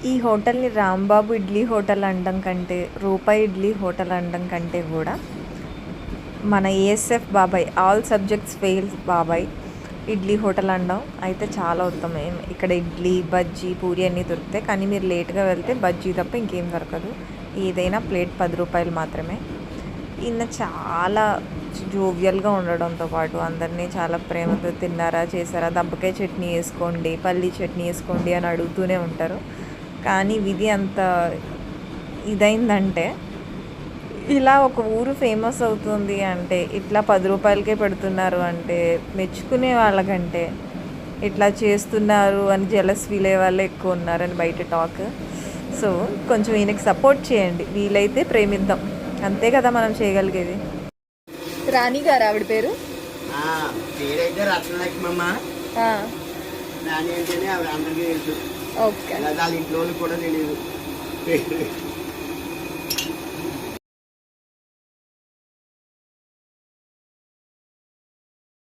ఈ హోటల్ని రాంబాబు ఇడ్లీ హోటల్ అనడం కంటే, రూపాయి ఇడ్లీ హోటల్ అనడం కంటే కూడా మన ఏఎస్ఎఫ్ బాబాయ్, ఆల్ సబ్జెక్ట్స్ ఫెయిల్ బాబాయ్ ఇడ్లీ హోటల్ అనడం అయితే చాలా ఉత్తమం. ఇక్కడ ఇడ్లీ, బజ్జీ, పూరి అన్నీ దొరుకుతాయి. కానీ మీరు లేట్గా వెళ్తే బజ్జీ తప్ప ఇంకేం దొరకదు. ఏదైనా ప్లేట్ 10 రూపాయలు మాత్రమే. ఈయన చాలా జోవియల్గా ఉండడంతో పాటు అందరినీ చాలా ప్రేమతో తిన్నారా, చేశారా, దబ్బకాయ చట్నీ వేసుకోండి, పల్లీ చట్నీ వేసుకోండి అని అడుగుతూనే ఉంటారు. కానీ విధి అంత ఇదైందంటే, ఇలా ఒక ఊరు ఫేమస్ అవుతుంది అంటే, ఇట్లా 10 రూపాయలకే పెడుతున్నారు అంటే, మెచ్చుకునే వాళ్ళకంటే ఇట్లా చేస్తున్నారు అని జెలస్ ఫీల్ అయ్యే వాళ్ళే ఎక్కువ ఉన్నారని బయట టాక్. సో కొంచెం ఈయనకి సపోర్ట్ చేయండి, వీలైతే ప్రేమిద్దాం, అంతే కదా మనం చేయగలిగేది. రాణి గారు ఆవిడ పేరు? పేరైతే రత్నలక్ష్మమ్మ. రాణి అంటేనే ఆవిడ అందరికీ తెలుసు. ఓకే, వాళ్ళ ఇంట్లో కూడా తెలియదు.